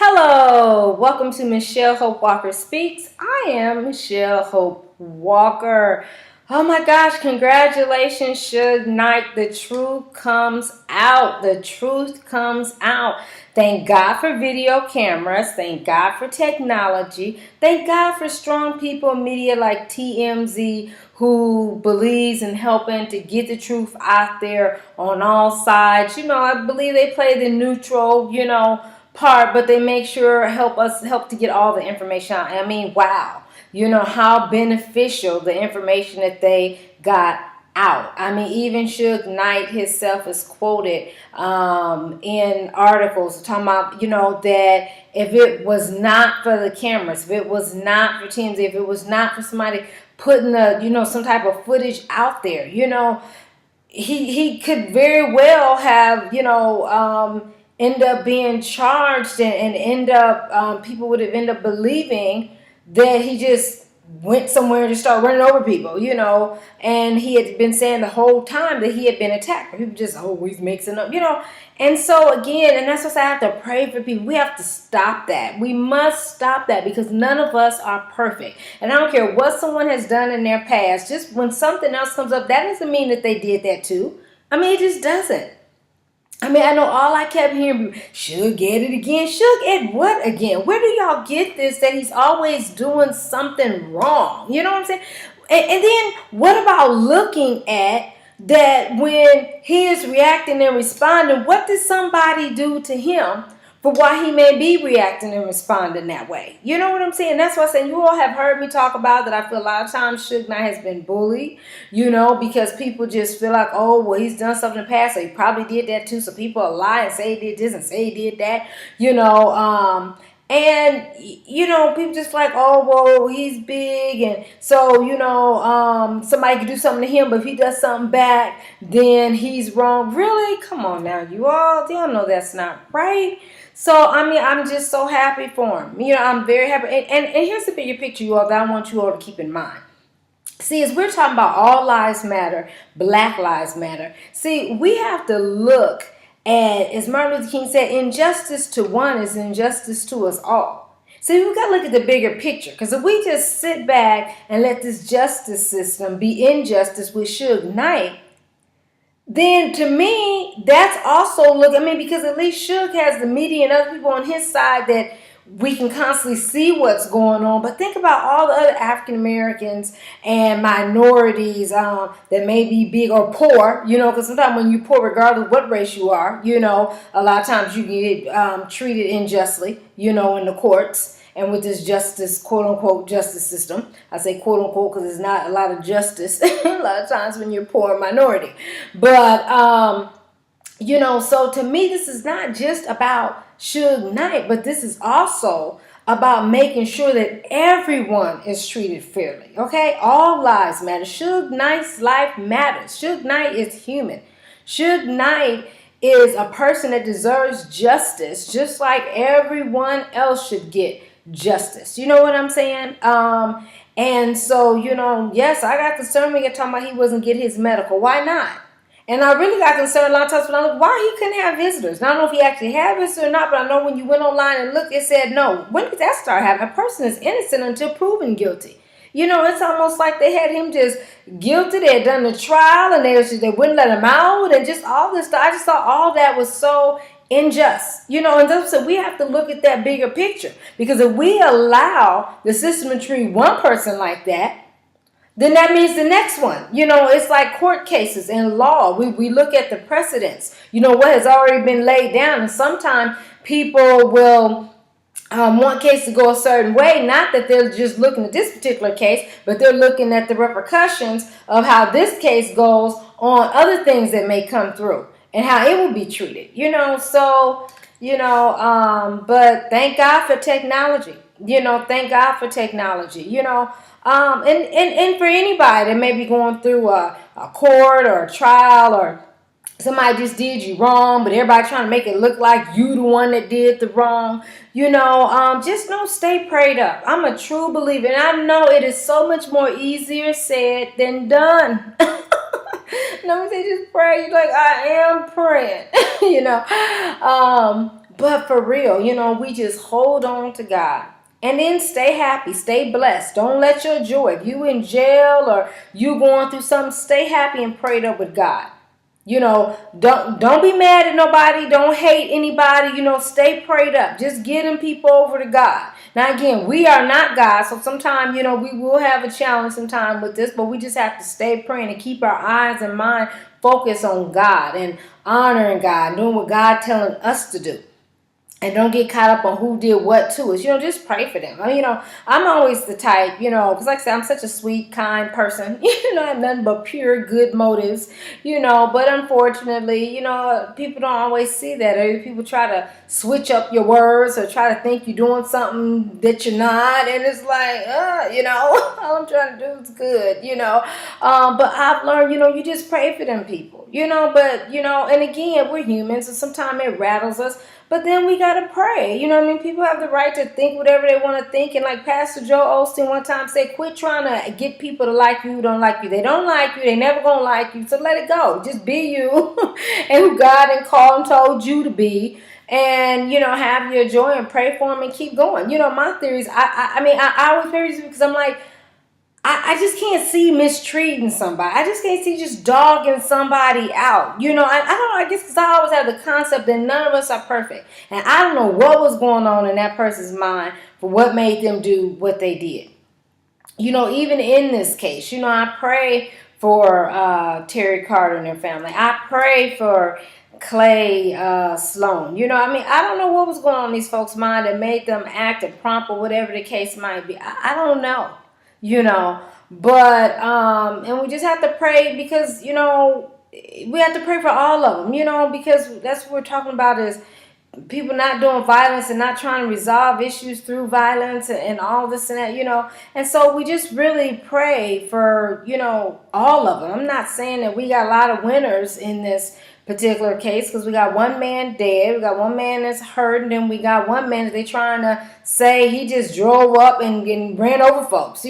Hello, welcome to Michelle Hope Walker Speaks. I am Michelle Hope Walker. Oh my gosh, congratulations, Suge Knight. The truth comes out. The truth comes out. Thank God for video cameras. Thank God for technology. Thank God for strong people in media like TMZ who believes in helping to get the truth out there on all sides. I believe they play the neutral, part, but they make sure help to get all the information out. I mean, wow, how beneficial the information that they got out. I mean, even Suge Knight himself is quoted in articles talking about, that if it was not for the cameras, if it was not for TMZ, if it was not for somebody putting some type of footage out there, he could very well have, end up being charged and end up, people would have ended up believing that he just went somewhere to start running over people, and he had been saying the whole time that he had been attacked. People just always mixing up, And so again, and that's what I have to pray for people. We have to stop that. We must stop that because none of us are perfect. And I don't care what someone has done in their past. Just when something else comes up, that doesn't mean that they did that too. I mean, it just doesn't. I mean, I know all I kept hearing, Suge get it again. Suge at what again? Where do y'all get this that he's always doing something wrong? You know what I'm saying? And then what about looking at that when he is reacting and responding, what did somebody do to him for why he may be reacting and responding that way? You know what I'm saying? That's why I say you all have heard me talk about that. I feel a lot of times Suge Knight has been bullied, because people just feel like, oh, well, he's done something in the past, so he probably did that too. So people lie and say he did this and say he did that, and, people just like, oh, well, he's big. And so, somebody could do something to him, but if he does something back, then he's wrong. Really? Come on now, y'all know that's not right. So, I mean, I'm just so happy for him. I'm very happy. And here's the bigger picture, you all, that I want you all to keep in mind. See, as we're talking about all lives matter, Black lives matter. See, we have to look at, as Martin Luther King said, injustice to one is injustice to us all. See, we've got to look at the bigger picture. Because if we just sit back and let this justice system be injustice with Suge Knight, then to me, that's also because at least Suge has the media and other people on his side that we can constantly see what's going on. But think about all the other African Americans and minorities that may be big or poor, because sometimes when you're poor, regardless of what race you are, a lot of times you get treated unjustly, in the courts. And with this justice, quote unquote, justice system, I say quote unquote because there's not a lot of justice a lot of times when you're poor and minority. But, so to me, this is not just about Suge Knight, but this is also about making sure that everyone is treated fairly. Okay? All lives matter. Suge Knight's life matters. Suge Knight is human. Suge Knight is a person that deserves justice, just like everyone else should get justice. You know what I'm saying? And so, yes, I got concerned when you're talking about he wasn't getting his medical. Why not? And I really got concerned a lot of times when I looked, why he couldn't have visitors. Now, I don't know if he actually had visitors or not, but I know when you went online and looked, it said no. When did that start happening? A person is innocent until proven guilty. It's almost like they had him just guilty. They had done the trial and they wouldn't let him out and just all this stuff. I just thought all that was so unjust, and so we have to look at that bigger picture, because if we allow the system to treat one person like that, then that means the next one, it's like court cases and law. We look at the precedents, what has already been laid down, and sometimes people will want case to go a certain way, not that they're just looking at this particular case, but they're looking at the repercussions of how this case goes on other things that may come through and how it will be treated, but thank God for technology, thank God for technology, and for anybody that may be going through a court or a trial, or somebody just did you wrong, but everybody trying to make it look like you the one that did the wrong, just stay prayed up. I'm a true believer, and I know it is so much more easier said than done. No, they just pray. You're like, I am praying, But for real, we just hold on to God. And then stay happy, stay blessed. Don't let your joy, if you in jail or you going through something, stay happy and prayed up with God. Don't be mad at nobody. Don't hate anybody. Stay prayed up. Just getting people over to God. Now again, we are not God, so sometimes we will have a challenge sometime with this, but we just have to stay praying and keep our eyes and mind focused on God and honoring God, doing what God telling us to do. And don't get caught up on who did what to us. Just pray for them. I'm always the type, because like I said, I'm such a sweet, kind person. I have nothing but pure good motives, But unfortunately, people don't always see that. Or people try to switch up your words or try to think you're doing something that you're not. And it's like, all I'm trying to do is good, But I've learned, you just pray for them people, But, and again, we're humans. And sometimes it rattles us. But then we got to pray. People have the right to think whatever they want to think. And like Pastor Joe Osteen one time said, quit trying to get people to like you who don't like you. They don't like you. They never going to like you. So let it go. Just be you and who God and called and told you to be. And, have your joy and pray for them and keep going. My theories, I always pray because I'm like, I just can't see mistreating somebody. I just can't see just dogging somebody out. I don't know. I guess because I always have the concept that none of us are perfect. And I don't know what was going on in that person's mind for what made them do what they did. Even in this case, I pray for Terry Carter and their family. I pray for Clay Sloan. I don't know what was going on in these folks' mind that made them act or prompt or whatever the case might be. I don't know. But and we just have to pray because we have to pray for all of them, because that's what we're talking about is people not doing violence and not trying to resolve issues through violence and all this and that, and so we just really pray for all of them. I'm not saying that we got a lot of winners in this particular case because we got one man dead, we got one man that's hurt, and then we got one man that they trying to say he just drove up and ran over folks,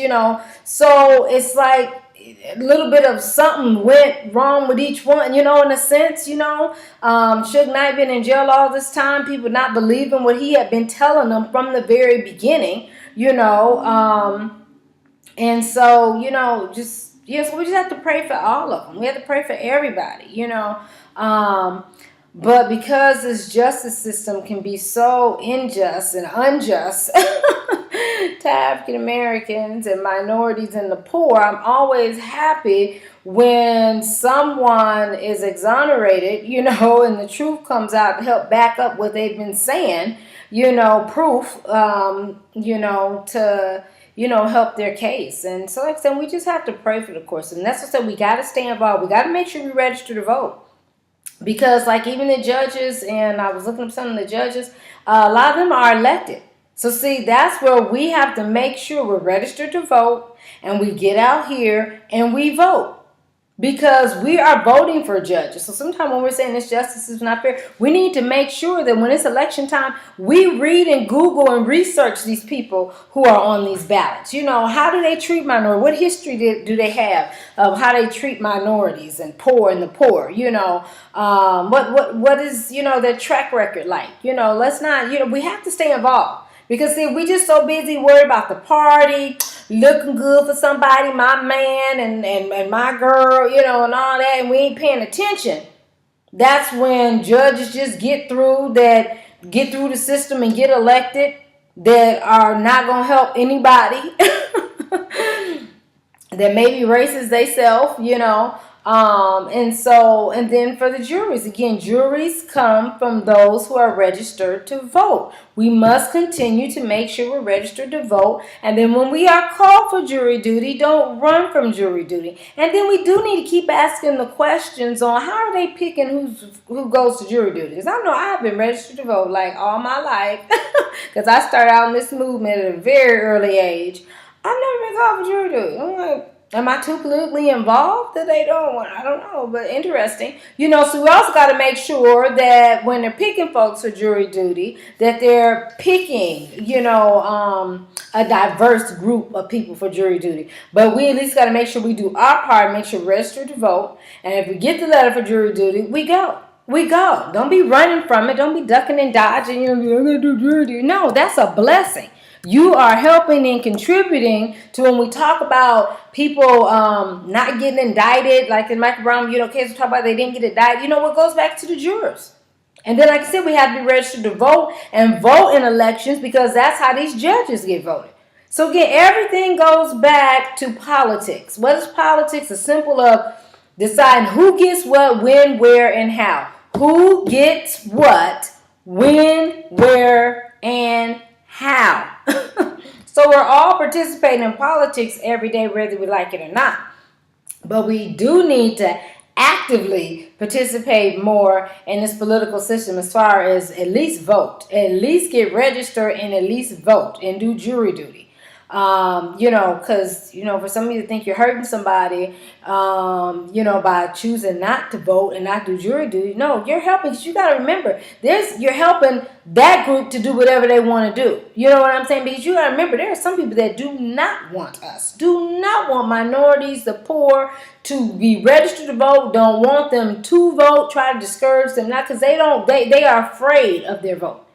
so it's like a little bit of something went wrong with each one, in a sense, Suge Knight been in jail all this time, people not believing what he had been telling them from the very beginning, and so, so we just have to pray for all of them. We have to pray for everybody, But because this justice system can be so unjust and unjust to African Americans and minorities and the poor, I'm always happy when someone is exonerated, and the truth comes out to help back up what they've been saying, proof, to help their case. And so like I said, we just have to pray for the course. And that's what I said, we got to stay involved. We got to make sure we register to vote. Because like even the judges, and I was looking up some of the judges, a lot of them are elected. So see, that's where we have to make sure we're registered to vote and we get out here and we vote. Because we are voting for judges. So sometimes when we're saying this justice is not fair, we need to make sure that when it's election time, we read and Google and research these people who are on these ballots. How do they treat minorities? What history do they have of how they treat minorities and the poor? What is, their track record like? Let's not, we have to stay involved. Because see, we just so busy worried about the party, looking good for somebody, my man and my girl, and all that, and we ain't paying attention. That's when judges just get through the system and get elected that are not going to help anybody, that may be racist themselves, and then for the juries, again, juries come from those who are registered to vote. We must continue to make sure we're registered to vote. And then when we are called for jury duty, don't run from jury duty. And then we do need to keep asking the questions on how are they picking who goes to jury duty. Because I know I've been registered to vote like all my life because I started out in this movement at a very early age. I've never been called for jury duty. I'm like, am I too politically involved that they don't want? I don't know, but interesting. So we also got to make sure that when they're picking folks for jury duty, that they're picking, a diverse group of people for jury duty. But we at least got to make sure we do our part, make sure we're registered to vote. And if we get the letter for jury duty, we go. we go. Don't be running from it. Don't be ducking and dodging. I'm gonna do jury. No, that's a blessing. You are helping and contributing to when we talk about people not getting indicted, like in Michael Brown, case we talk about they didn't get indicted. What goes back to the jurors. And then, like I said, we have to be registered to vote and vote in elections because that's how these judges get voted. So again, everything goes back to politics. What is politics? A symbol of deciding who gets what, when, where, and how. Who gets what, when, where, and how. So we're all participating in politics every day, whether we like it or not. But we do need to actively participate more in this political system as far as at least vote, at least get registered and at least vote and do jury duty. Because, for some of you to think you're hurting somebody, by choosing not to vote and not do jury duty. No, you're helping, because you got to remember, you're helping that group to do whatever they want to do. You know what I'm saying? Because you got to remember, there are some people that do not want us, do not want minorities, the poor, to be registered to vote, don't want them to vote, try to discourage them, not because they are afraid of their vote.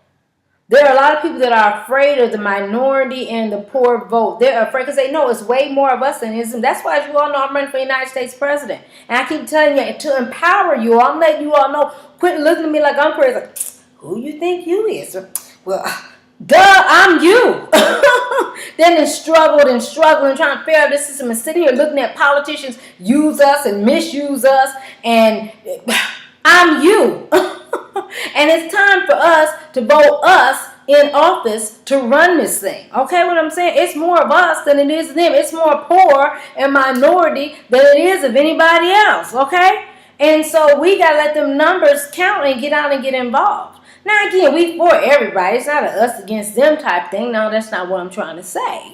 There are a lot of people that are afraid of the minority and the poor vote. They're afraid because they know it's way more of us than it is. And that's why you all know I'm running for United States president. And I keep telling you to empower you. I'm letting you all know. Quit looking at me like I'm crazy. Like, who you think you is? Well, duh, I'm you. Then they struggled and struggling, trying to figure out this system and sitting here looking at politicians use us and misuse us. And I'm you. And it's time for us to vote us in office to run this thing. Okay, what I'm saying? It's more of us than it is them. It's more poor and minority than it is of anybody else. Okay? And so we got to let them numbers count and get out and get involved. Now, again, we for everybody. It's not a us against them type thing. No, that's not what I'm trying to say,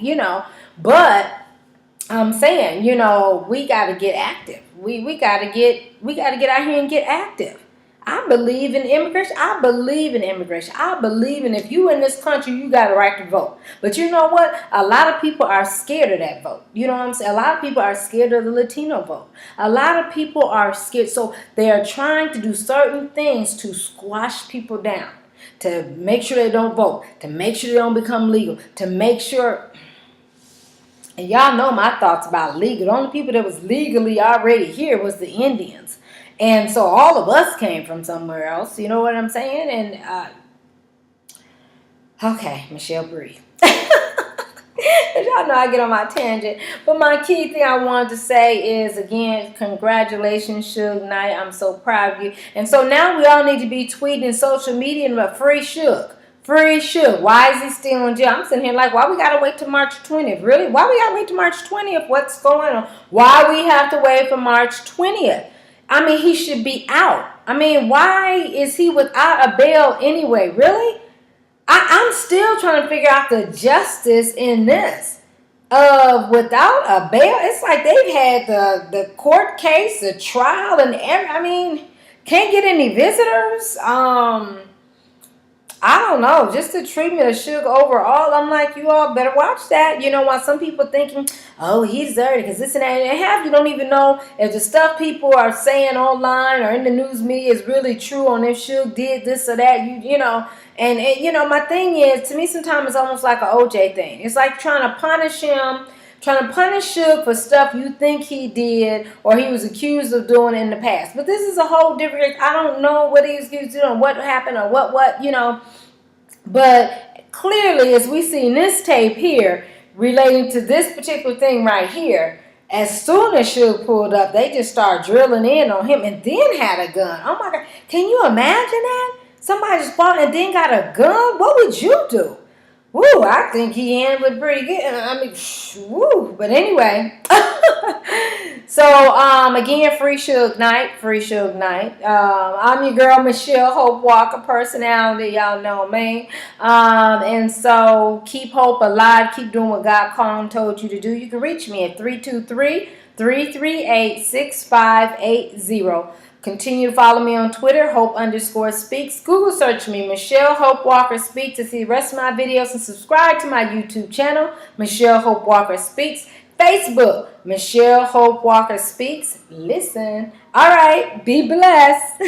But I'm saying, we got to get active. We got to get out here and get active. I believe in immigration. I believe in if you in this country, you got a right to vote. But you know what? A lot of people are scared of that vote. You know what I'm saying? A lot of people are scared of the Latino vote. A lot of people are scared. So they are trying to do certain things to squash people down, to make sure they don't vote, to make sure they don't become legal, to make sure. And y'all know my thoughts about legal. The only people that was legally already here was the Indians. And so all of us came from somewhere else. You know what I'm saying? And, okay, Michelle, breathe. Y'all know I get on my tangent. But my key thing I wanted to say is, again, congratulations, Suge Knight. I'm so proud of you. And so now we all need to be tweeting social media about free Suge. Free Suge. Why is he still in jail? I'm sitting here like, why we got to wait till March 20th? Really? Why we got to wait till March 20th? What's going on? Why we have to wait for March 20th? I mean, he should be out. I mean, why is he without a bail anyway? Really? I'm still trying to figure out the justice in this. Without a bail, it's like they've had the court case, the trial, and can't get any visitors. I don't know, just the treatment of Suge overall, I'm like, you all better watch that. While some people thinking, oh, he's dirty because this and that. And half you don't even know if the stuff people are saying online or in the news media is really true on if Suge did this or that, And my thing is, to me, sometimes it's almost like an OJ thing. It's like trying to punish him, trying to punish Suge for stuff you think he did or he was accused of doing in the past. But this is a whole different, I don't know what he was accused of doing, what happened or what. But clearly, as we see in this tape here, relating to this particular thing right here, as soon as Suge pulled up, they just started drilling in on him and then had a gun. Oh my God. Can you imagine that? Somebody just fought and then got a gun? What would you do? Woo, I think he handled it pretty good. Woo. But anyway. So, again, free Suge Knight. I'm your girl, Michelle Hope Walker, personality. Y'all know me. And so, keep hope alive. Keep doing what God called and told you to do. You can reach me at 323-338-6580. Continue to follow me on Twitter, Hope_Speaks. Google search me, Michelle Hope Walker Speaks, to see the rest of my videos, and subscribe to my YouTube channel, Michelle Hope Walker Speaks. Facebook, Michelle Hope Walker Speaks. Listen. All right. Be blessed.